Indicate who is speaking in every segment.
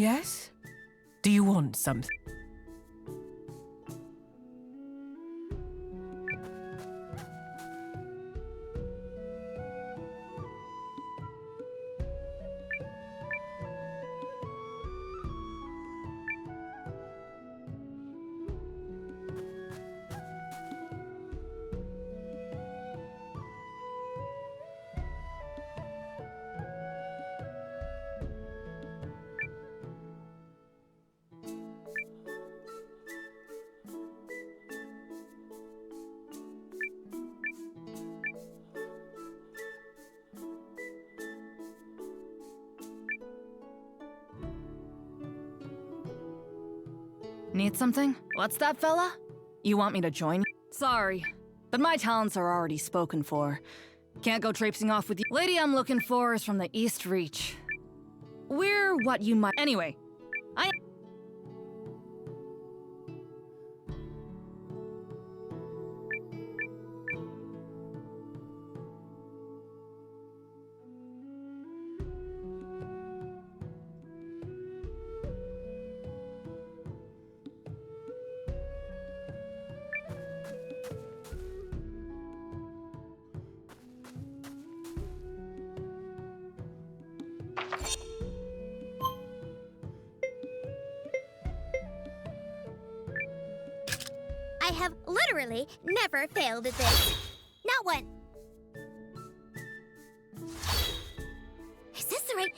Speaker 1: Yes? Do you want something?
Speaker 2: Need something? What's that, fella? You want me to join you? Sorry, but my talents are already spoken for. Can't go traipsing off with you. Lady I'm looking for is from the East Reach. We're what you might— Anyway,
Speaker 3: I have literally never failed at this. Not one. Is this the right...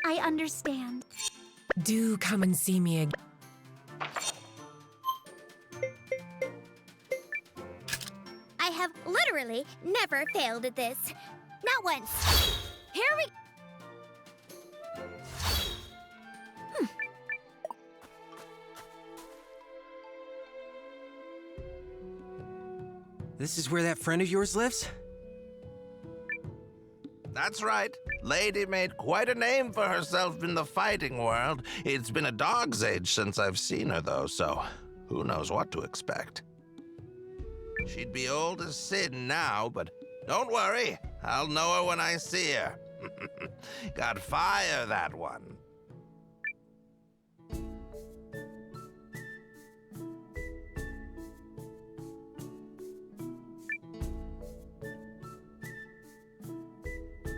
Speaker 3: I understand.
Speaker 1: Do come and see me again.
Speaker 3: I have literally never failed at this. Not once. Here we...
Speaker 4: This is where that friend of yours lives?
Speaker 5: That's right. Lady made quite a name for herself in the fighting world. It's been a dog's age since I've seen her, though, so who knows what to expect. She'd be old as sin now, but don't worry. I'll know her when I see her. Got fire, that one.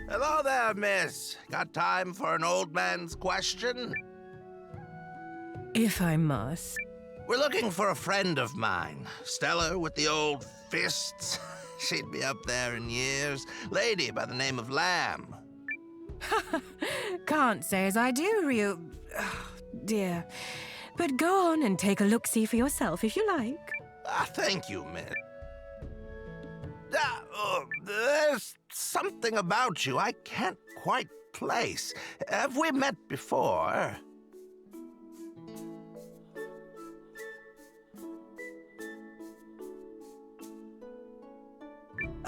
Speaker 5: Hello there, miss. Got time for an old man's question?
Speaker 1: If I must.
Speaker 5: We're looking for a friend of mine. Stellar with the old fists. She'd be up there in years. Lady by the name of Lamb.
Speaker 1: Can't say as I do, Ryu. Oh, dear. But go on and take a look-see for yourself if you like.
Speaker 5: Thank you, miss. There's something about you I can't quite place. Have we met before?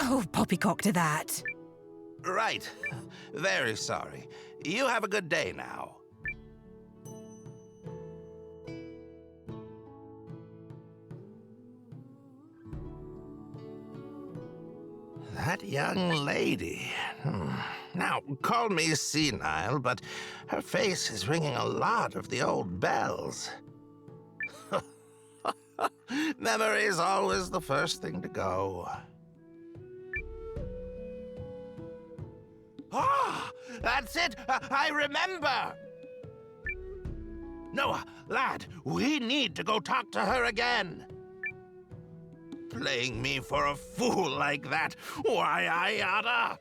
Speaker 1: Oh, poppycock to that.
Speaker 5: Right. Very sorry. You have a good day now. That young lady. Now, call me senile, but her face is ringing a lot of the old bells. Memory's always the first thing to go. Ah, that's it! I remember! Noah, lad, we need to go talk to her again. Playing me for a fool like that. Why, I oughta.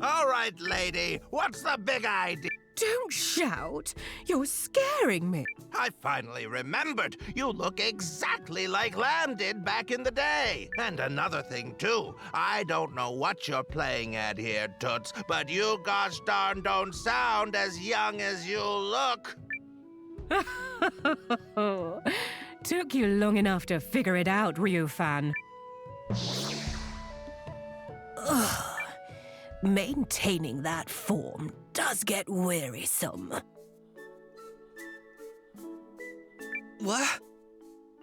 Speaker 5: All right, lady, what's the big idea?
Speaker 1: Don't shout. You're scaring me.
Speaker 5: I finally remembered. You look exactly like Lamb did back in the day. And another thing, too. I don't know what you're playing at here, Toots, but you gosh darn don't sound as young as you look.
Speaker 1: Took you long enough to figure it out, Ryu fan. Ugh. Maintaining that form does get wearisome.
Speaker 4: What?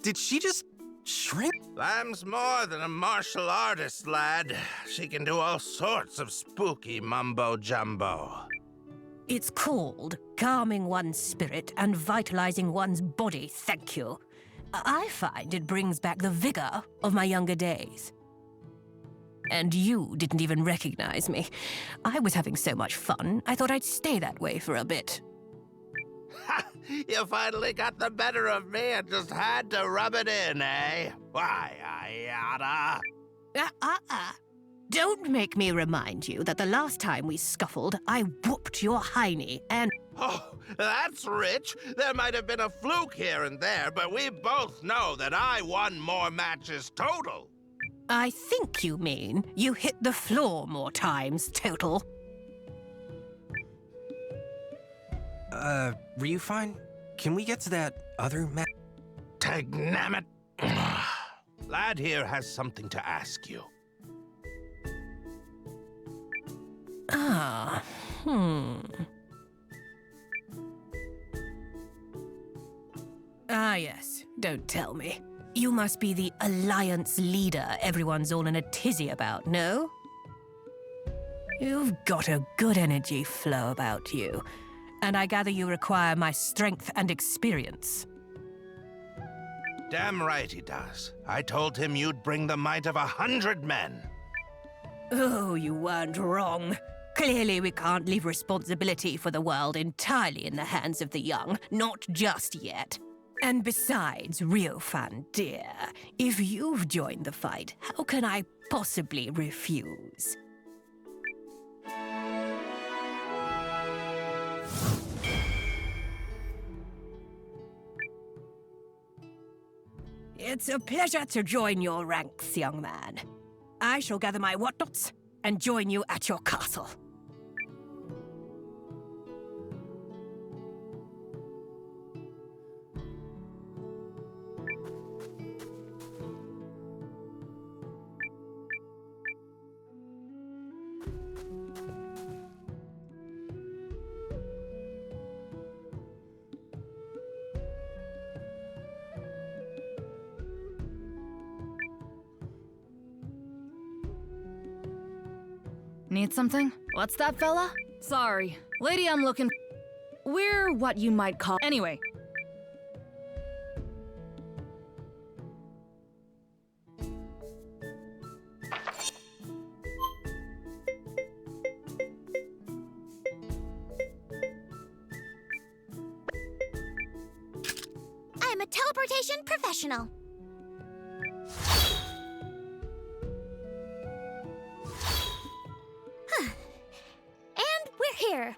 Speaker 4: Did she just shrink?
Speaker 5: Lamb's more than a martial artist, lad. She can do all sorts of spooky mumbo-jumbo.
Speaker 1: It's called calming one's spirit and vitalizing one's body, thank you. I find it brings back the vigor of my younger days. And you didn't even recognize me. I was having so much fun, I thought I'd stay that way for a bit.
Speaker 5: Ha! You finally got the better of me and just had to rub it in, eh? Why, I oughta.
Speaker 1: Don't make me remind you that the last time we scuffled, I whooped your hiney and...
Speaker 5: Oh, that's rich. There might have been a fluke here and there, but we both know that I won more matches total.
Speaker 1: I think you mean you hit the floor more times total.
Speaker 4: Ryu fine? Can we get to that other
Speaker 5: Tagnamit. Lad here has something to ask you.
Speaker 1: Ah, Ah, yes. Don't tell me. You must be the Alliance leader everyone's all in a tizzy about, no? You've got a good energy flow about you, and I gather you require my strength and experience.
Speaker 5: Damn right he does. I told him you'd bring the might of 100 men.
Speaker 1: Oh, you weren't wrong. Clearly we can't leave responsibility for the world entirely in the hands of the young, not just yet. And besides, Ryofan dear, if you've joined the fight, how can I possibly refuse? It's a pleasure to join your ranks, young man. I shall gather my whatnots and join you at your castle.
Speaker 2: Need something? What's that, fella? Sorry. Lady, I'm looking... We're what you might call... Anyway.
Speaker 3: I'm a teleportation professional. And we're here.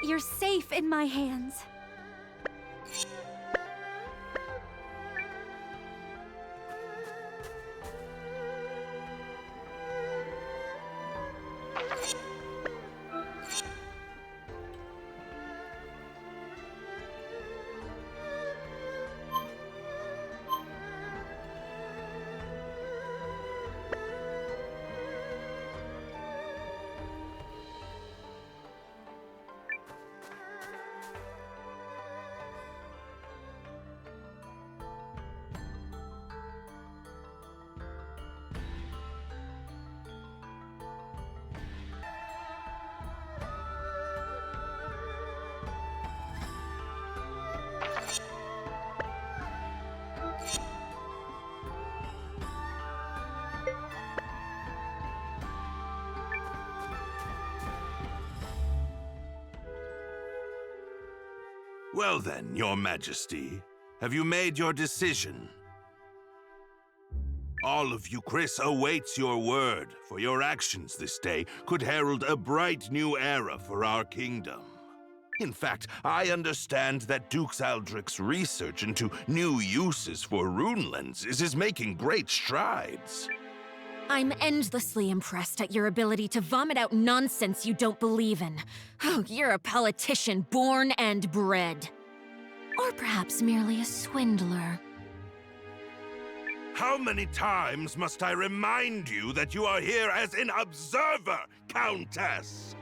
Speaker 3: You're safe in my hands.
Speaker 5: Well then, Your Majesty, have you made your decision? All of Euchris awaits your word, for your actions this day could herald a bright new era for our kingdom. In fact, I understand that Duke Aldrich's research into new uses for rune lenses is making great strides.
Speaker 6: I'm endlessly impressed at your ability to vomit out nonsense you don't believe in. Oh, you're a politician born and bred. Or perhaps merely a swindler.
Speaker 5: How many times must I remind you that you are here as an observer, Countess?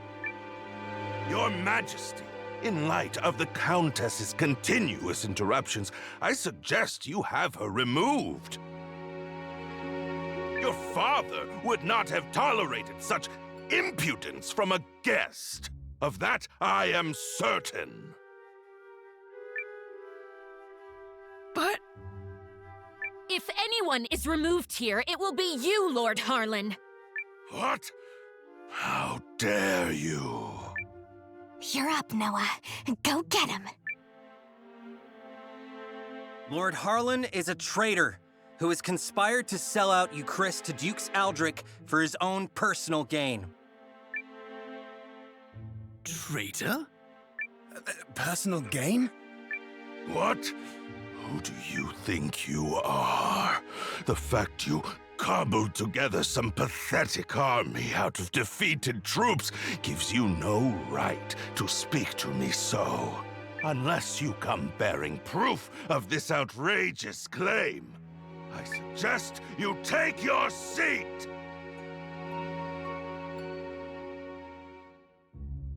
Speaker 5: Your Majesty, in light of the Countess's continuous interruptions, I suggest you have her removed. Your father would not have tolerated such impudence from a guest. Of that I am certain.
Speaker 6: But... if anyone is removed here, it will be you, Lord Harlan.
Speaker 5: What? How dare you?
Speaker 3: You're up, Noah. Go get him.
Speaker 4: Lord Harlan is a traitor who has conspired to sell out Euchris to Duke Aldrich for his own personal gain.
Speaker 7: Traitor? Personal gain?
Speaker 5: What? Who do you think you are? The fact you cobbled together some pathetic army out of defeated troops gives you no right to speak to me so. Unless you come bearing proof of this outrageous claim, I suggest you take your seat!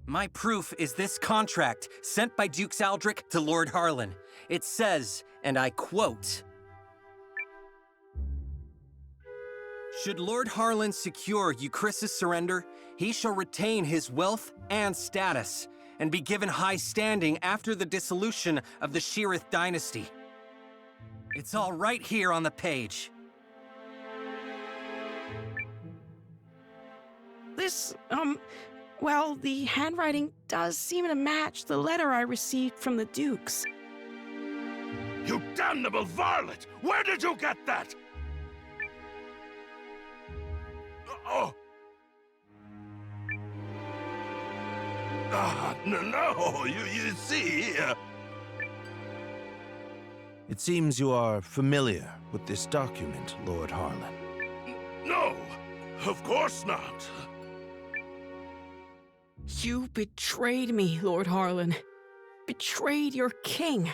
Speaker 4: My proof is this contract sent by Duke Aldrich to Lord Harlan. It says, and I quote, "Should Lord Harlan secure Euchris' surrender, he shall retain his wealth and status, and be given high standing after the dissolution of the Sheerith dynasty." It's all right here on the page.
Speaker 8: Well, the handwriting does seem to match the letter I received from the Dukes.
Speaker 5: You damnable varlet! Where did you get that? Oh! No, you see... It seems you are familiar with this document, Lord Harlan. No, of course not.
Speaker 8: You betrayed me, Lord Harlan. Betrayed your king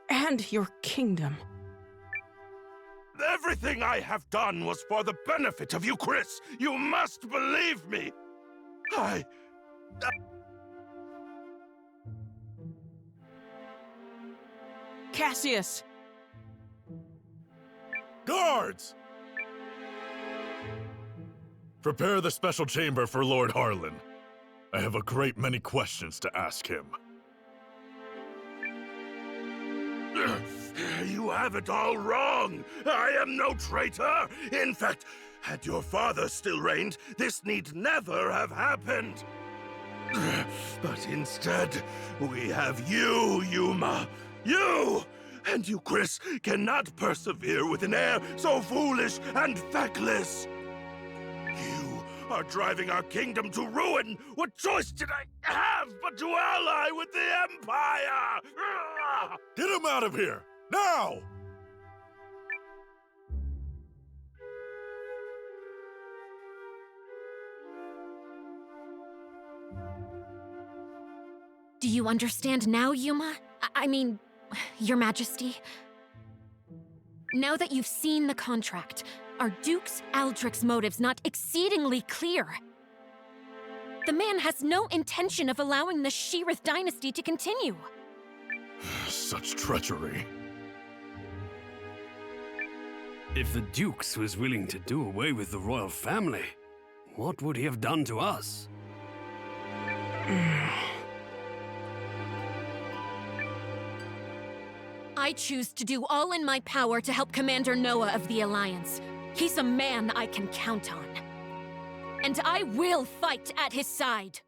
Speaker 8: and your kingdom.
Speaker 5: Everything I have done was for the benefit of Euchris. You must believe me.
Speaker 8: Cassius!
Speaker 7: Guards! Prepare the special chamber for Lord Harlan. I have a great many questions to ask him.
Speaker 5: You have it all wrong. I am no traitor. In fact, had your father still reigned, this need never have happened. But instead, we have you, Yuma. You! And Euchris cannot persevere with an heir so foolish and feckless. You
Speaker 7: are driving our kingdom to ruin. What choice did I have but to ally with the Empire? Get him out of here, now!
Speaker 6: Do you understand now, Yuma? I mean, Your Majesty? Now that you've seen the contract, are Duke's Aldrich's motives not exceedingly clear? The man has no intention of allowing the Sheerith dynasty to continue.
Speaker 7: Such treachery.
Speaker 9: If the Dukes was willing to do away with the royal family, what would he have done to us?
Speaker 6: I choose to do all in my power to help Commander Noah of the Alliance. He's a man I can count on. And I will fight at his side.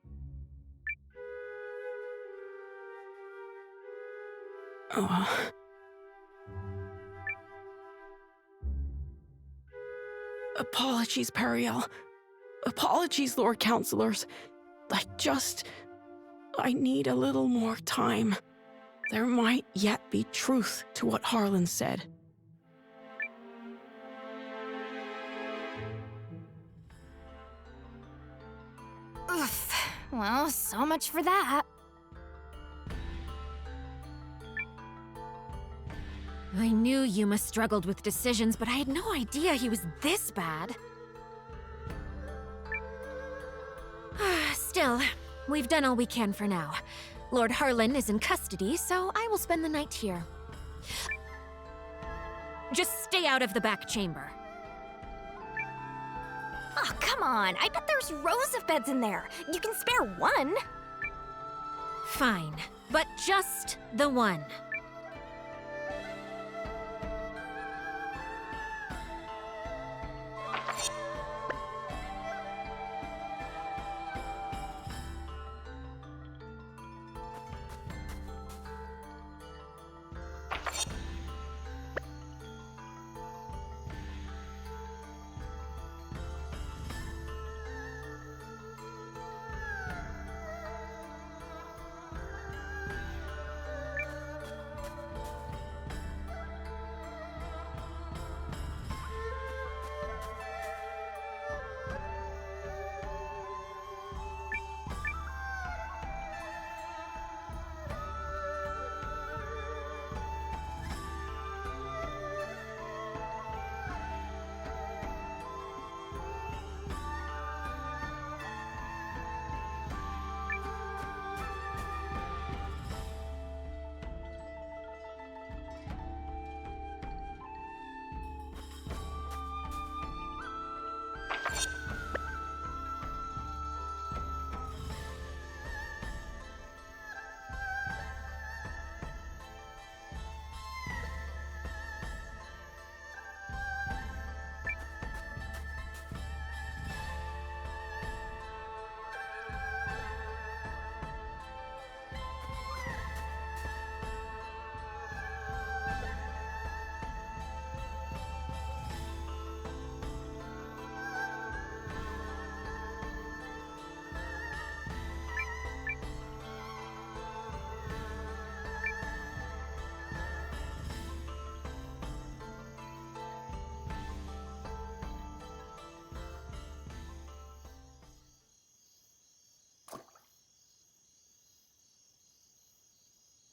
Speaker 8: Apologies, Periel. Apologies, Lord Counselors. I need a little more time. There might yet be truth to what Harlan said.
Speaker 3: Oof. Well, so much for that.
Speaker 6: I knew Yuma struggled with decisions, but I had no idea he was this bad. Still, we've done all we can for now. Lord Harlan is in custody, so I will spend the night here. Just stay out of the back chamber.
Speaker 3: Oh, come on. I bet there's rows of beds in there. You can spare one.
Speaker 6: Fine, but just the one.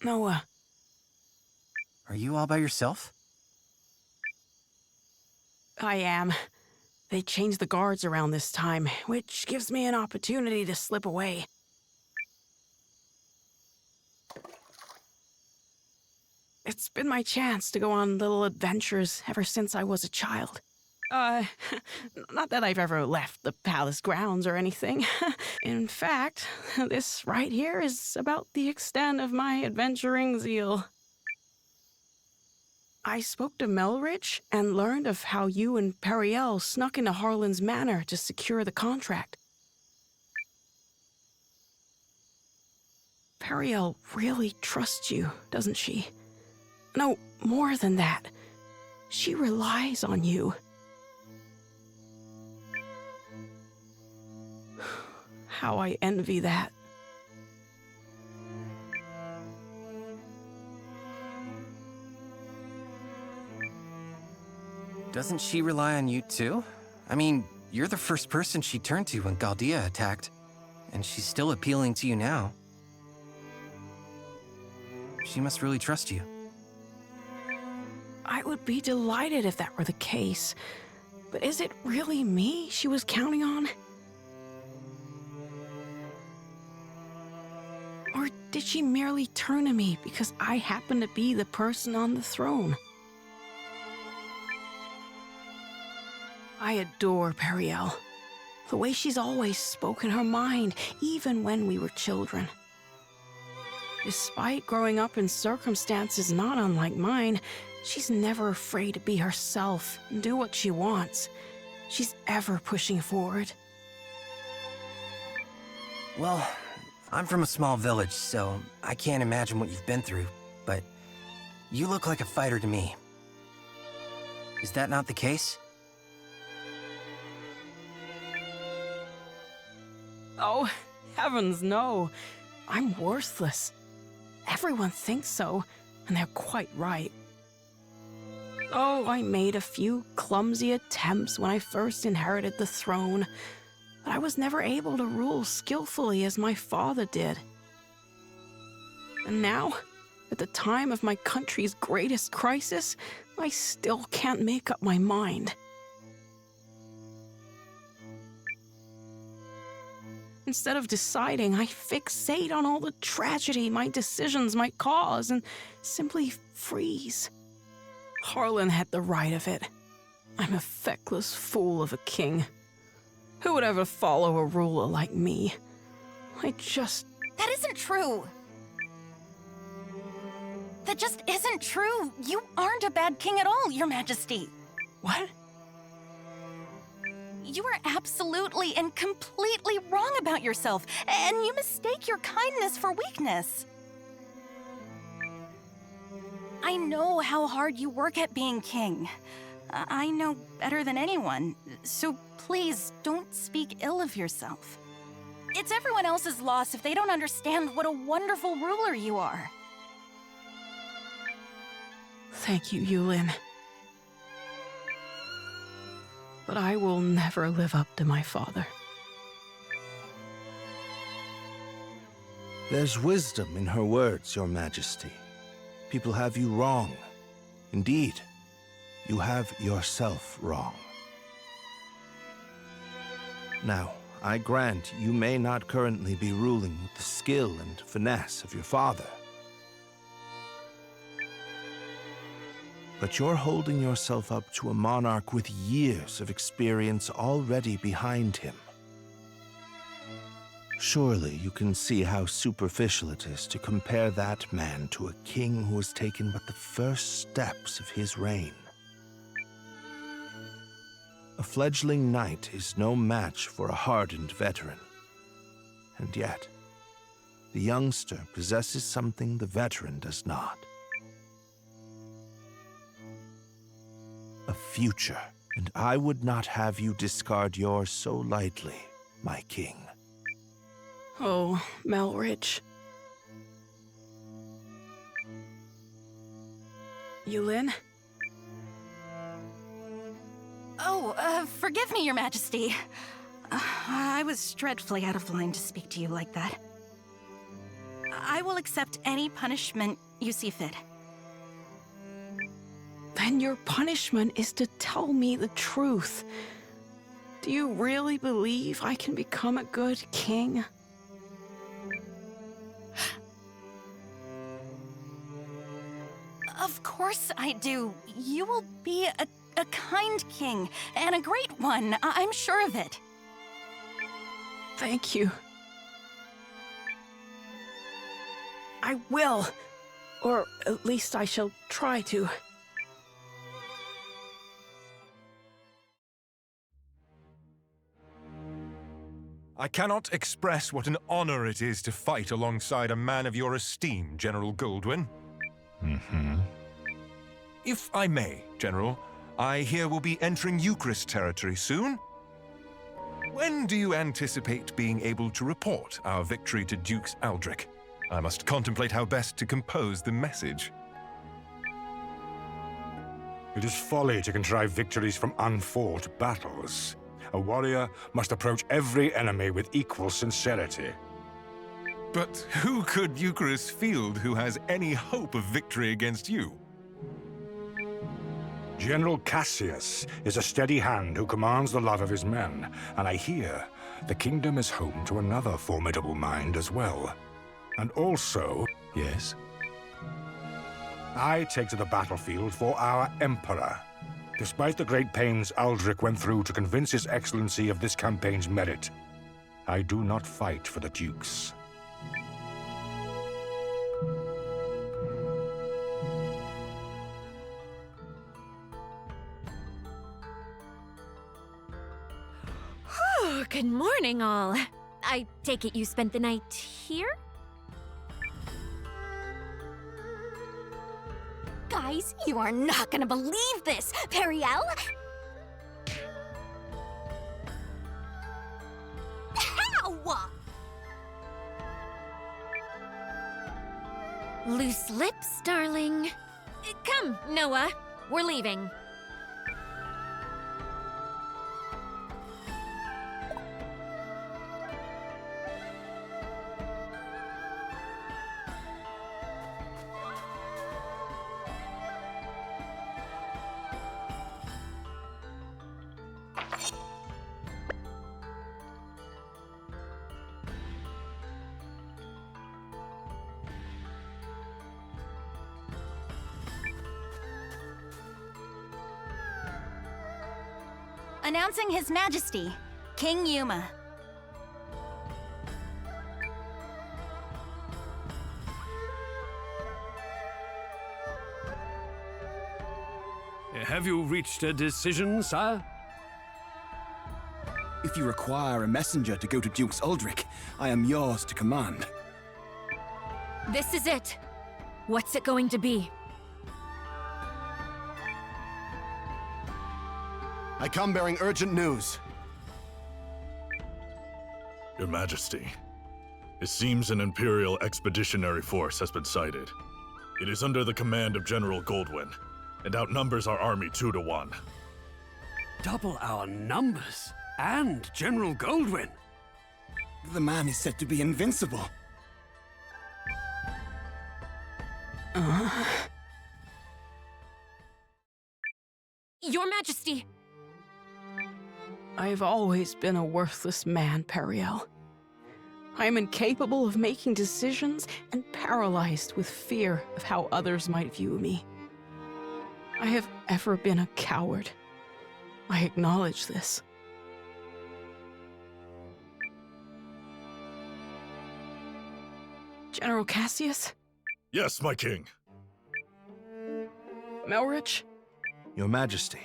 Speaker 8: Noah.
Speaker 4: Are you all by yourself?
Speaker 8: I am. They changed the guards around this time, which gives me an opportunity to slip away. It's been my chance to go on little adventures ever since I was a child. Not that I've ever left the palace grounds or anything. In fact, this right here is about the extent of my adventuring zeal. I spoke to Melrich and learned of how you and Periel snuck into Harlan's manor to secure the contract. Periel really trusts you, doesn't she? No, more than that. She relies on you. how I envy that.
Speaker 4: Doesn't she rely on you too? I mean, you're the first person she turned to when Galdea attacked, and she's still appealing to you now. She must really trust you.
Speaker 8: I would be delighted if that were the case. But is it really me she was counting on? Or did she merely turn to me because I happen to be the person on the throne? I adore Periel. The way she's always spoken her mind, even when we were children. Despite growing up in circumstances not unlike mine, she's never afraid to be herself and do what she wants. She's ever pushing forward.
Speaker 4: Well, I'm from a small village, so I can't imagine what you've been through, but you look like a fighter to me. Is that not the case?
Speaker 8: Oh, heavens no. I'm worthless. Everyone thinks so, and they're quite right. Oh, I made a few clumsy attempts when I first inherited the throne, but I was never able to rule skillfully as my father did. And now, at the time of my country's greatest crisis, I still can't make up my mind. Instead of deciding, I fixate on all the tragedy my decisions might cause and simply freeze. Harlan had the right of it. I'm a feckless fool of a king. Who would ever follow a ruler like me? That
Speaker 10: isn't true. That just isn't true. You aren't a bad king at all, Your Majesty.
Speaker 8: What?
Speaker 10: You are absolutely and completely wrong about yourself, and you mistake your kindness for weakness. I know how hard you work at being king. I know better than anyone, so please don't speak ill of yourself. It's everyone else's loss if they don't understand what a wonderful ruler you are.
Speaker 8: Thank you, Eiyuden. But I will never live up to my father.
Speaker 5: There's wisdom in her words, Your Majesty. People have you wrong. Indeed, you have yourself wrong. Now, I grant you may not currently be ruling with the skill and finesse of your father. But you're holding yourself up to a monarch with years of experience already behind him. Surely you can see how superficial it is to compare that man to a king who has taken but the first steps of his reign. A fledgling knight is no match for a hardened veteran. And yet, the youngster possesses something the veteran does not. A future, and I would not have you discard yours so lightly, my king.
Speaker 8: Oh, Melridge. Eiyuden?
Speaker 10: Oh, forgive me, Your Majesty. I was dreadfully out of line to speak to you like that. I will accept any punishment you see fit.
Speaker 8: Then your punishment is to tell me the truth. Do you really believe I can become a good king?
Speaker 10: Of course I do. You will be a kind king, and a great one. I'm sure of it.
Speaker 8: Thank you. I will. Or at least I shall try to.
Speaker 7: I cannot express what an honor it is to fight alongside a man of your esteem, General Goldwyn. If I may, General, I hear we'll be entering Eucharist territory soon.
Speaker 11: When do you anticipate being able to report our victory to Dukes Aldrich? I must contemplate how best to compose the message.
Speaker 12: It is folly to contrive victories from unfought battles. A warrior must approach every enemy with equal sincerity.
Speaker 11: But who could Eucharist field who has any hope of victory against you?
Speaker 12: General Cassius is a steady hand who commands the love of his men, and I hear the kingdom is home to another formidable mind as well. And also...
Speaker 11: Yes?
Speaker 12: I take to the battlefield for our Emperor. Despite the great pains Aldrich went through to convince His Excellency of this campaign's merit, I do not fight for the Dukes.
Speaker 6: Oh, good morning, all. I take it you spent the night here?
Speaker 3: Guys, you are not gonna believe this! Periel? How?
Speaker 6: Loose lips, darling. Come, Noah. We're leaving.
Speaker 10: Announcing His Majesty, King Yuma.
Speaker 9: Have you reached a decision, sire?
Speaker 13: If you require a messenger to go to Dukes Aldrich, I am yours to command.
Speaker 6: This is it. What's it going to be?
Speaker 13: I come bearing urgent news.
Speaker 7: Your Majesty, it seems an Imperial Expeditionary Force has been sighted. It is under the command of General Goldwyn, and outnumbers our army 2 to 1.
Speaker 9: Double our numbers, and General Goldwyn.
Speaker 13: The man is said to be invincible.
Speaker 6: Your Majesty!
Speaker 8: I've always been a worthless man, Periel. I am incapable of making decisions and paralyzed with fear of how others might view me. I have ever been a coward. I acknowledge this. General Cassius?
Speaker 7: Yes, my king.
Speaker 8: Melrich?
Speaker 5: Your Majesty.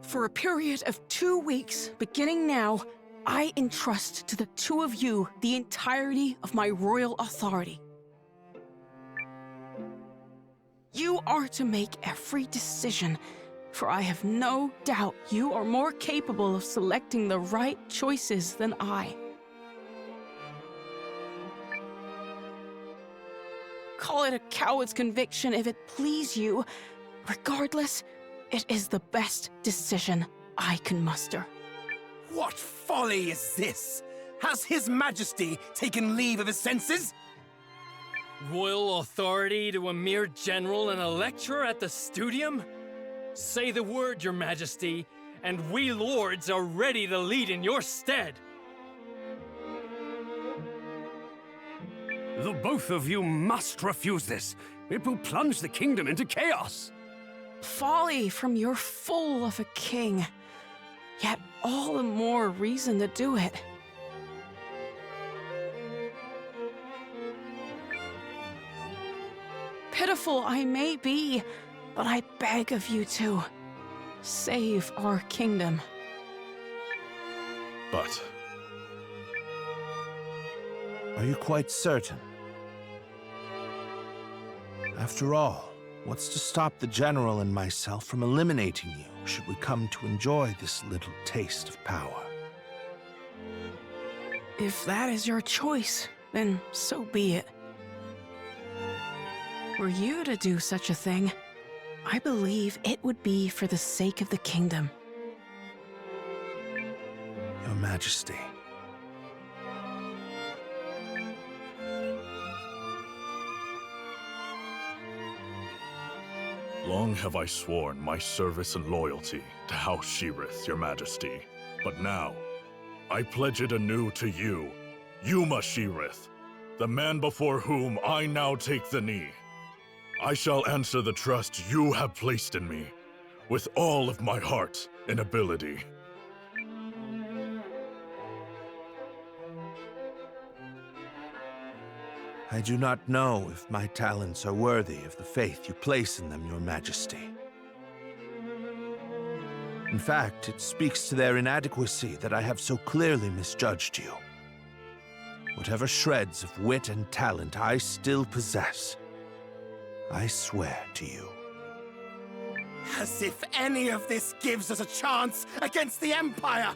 Speaker 8: For a period of 2 weeks, beginning now, I entrust to the two of you the entirety of my royal authority. You are to make every decision, for I have no doubt you are more capable of selecting the right choices than I. Call it a coward's conviction if it please you. Regardless, it is the best decision I can muster.
Speaker 13: What folly is this? Has His Majesty taken leave of his senses?
Speaker 14: Royal authority to a mere general and a lecturer at the studium? Say the word, Your Majesty, and we lords are ready to lead in your stead.
Speaker 9: The both of you must refuse this. It will plunge the kingdom into chaos.
Speaker 8: Folly from your fool of a king. Yet all the more reason to do it. Pitiful I may be, but I beg of you to save our kingdom.
Speaker 7: But...
Speaker 5: Are you quite certain? After all, What's to stop the General and myself from eliminating you, should we come to enjoy this little taste of power?
Speaker 8: If that is your choice, then so be it. Were you to do such a thing, I believe it would be for the sake of the kingdom.
Speaker 5: Your Majesty.
Speaker 7: Long have I sworn my service and loyalty to House Sheerith, Your Majesty. But now, I pledge it anew to you, Yuma Sheerith, the man before whom I now take the knee. I shall answer the trust you have placed in me, with all of my heart and ability.
Speaker 5: I do not know if my talents are worthy of the faith you place in them, Your Majesty. In fact, it speaks to their inadequacy that I have so clearly misjudged you. Whatever shreds of wit and talent I still possess, I swear to you.
Speaker 13: As if any of this gives us a chance against the Empire!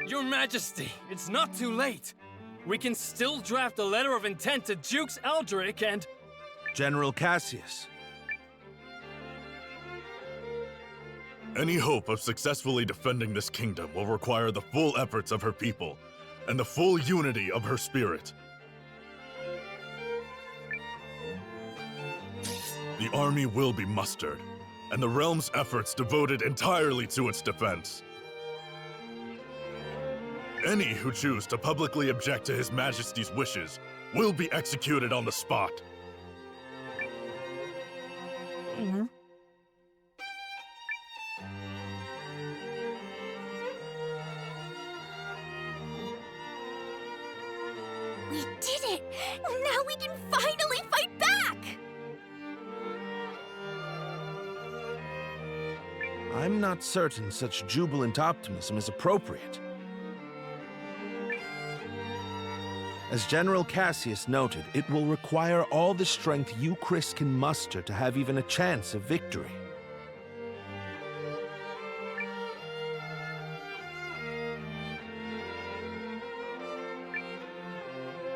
Speaker 14: Your Majesty, it's not too late. We can still draft a letter of intent to Dukes Aldrich and...
Speaker 5: General Cassius.
Speaker 7: Any hope of successfully defending this kingdom will require the full efforts of her people and the full unity of her spirit. The army will be mustered, and the realm's efforts devoted entirely to its defense. Any who choose to publicly object to His Majesty's wishes will be executed on the spot.
Speaker 3: We did it! Now we can finally fight back!
Speaker 5: I'm not certain such jubilant optimism is appropriate. As General Cassius noted, it will require all the strength you, Chris, can muster to have even a chance of victory.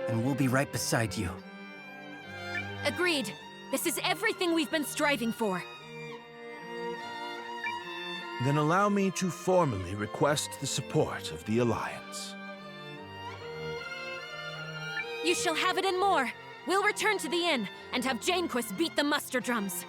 Speaker 4: And we'll be right beside you.
Speaker 6: Agreed. This is everything we've been striving for.
Speaker 5: Then allow me to formally request the support of the Alliance.
Speaker 6: You shall have it and more. We'll return to the inn and have Janequist beat the muster drums.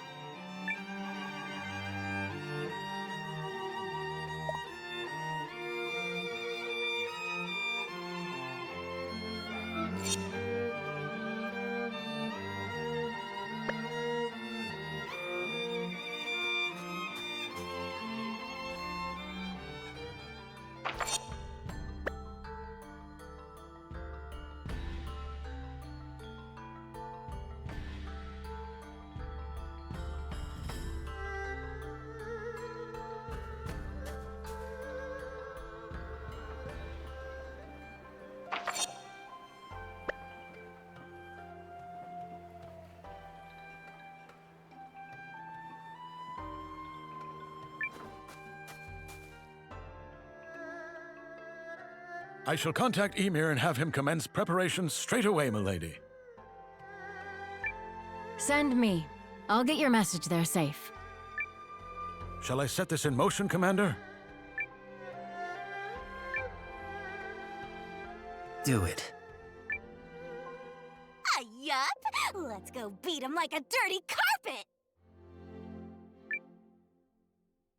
Speaker 15: I shall contact Ymir and have him commence preparations straight away, milady.
Speaker 6: Send me. I'll get your message there safe.
Speaker 15: Shall I set this in motion, Commander?
Speaker 4: Do it.
Speaker 3: Yup! Let's go beat him like a dirty carpet!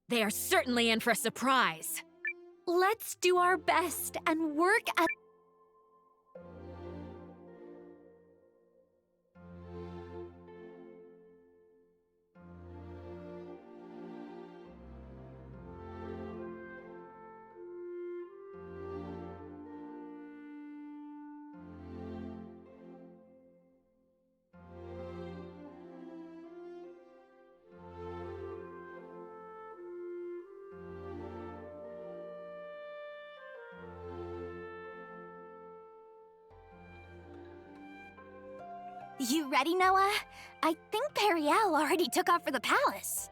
Speaker 6: They are certainly in for a surprise.
Speaker 3: Let's do our best and work at... You ready, Noah? I think Periel already took off for the palace.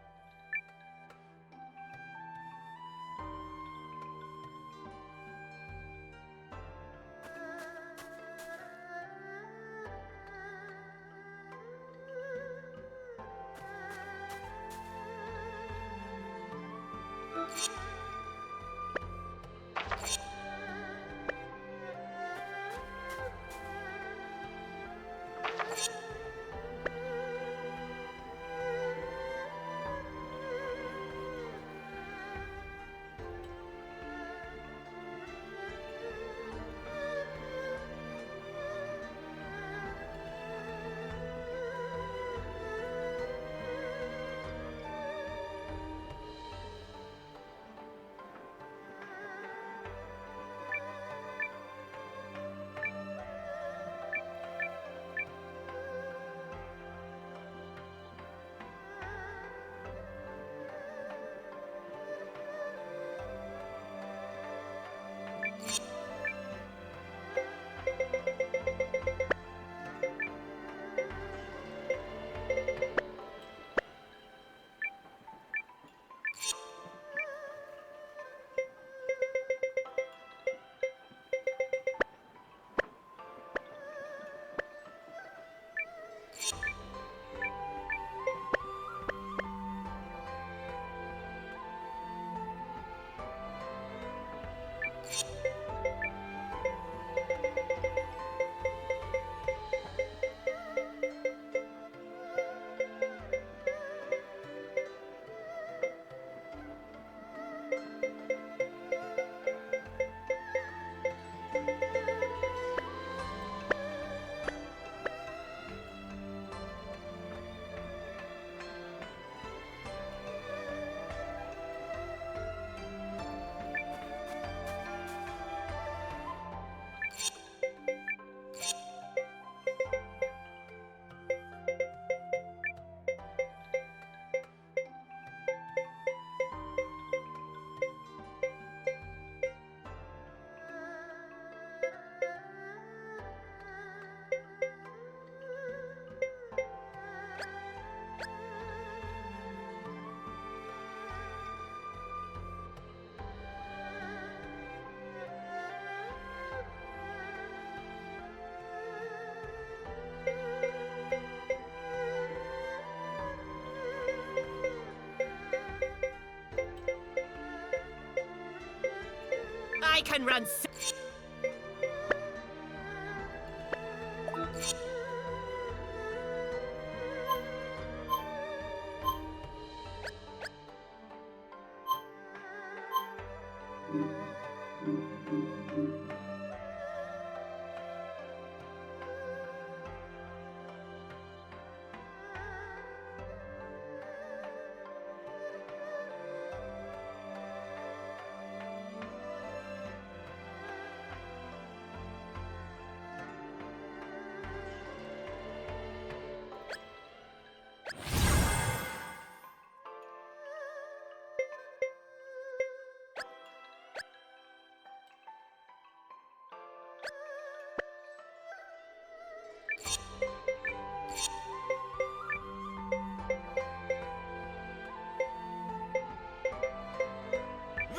Speaker 1: I can run.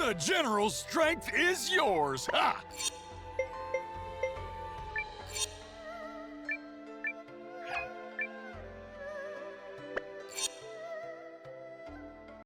Speaker 7: The general's strength is yours! Ha!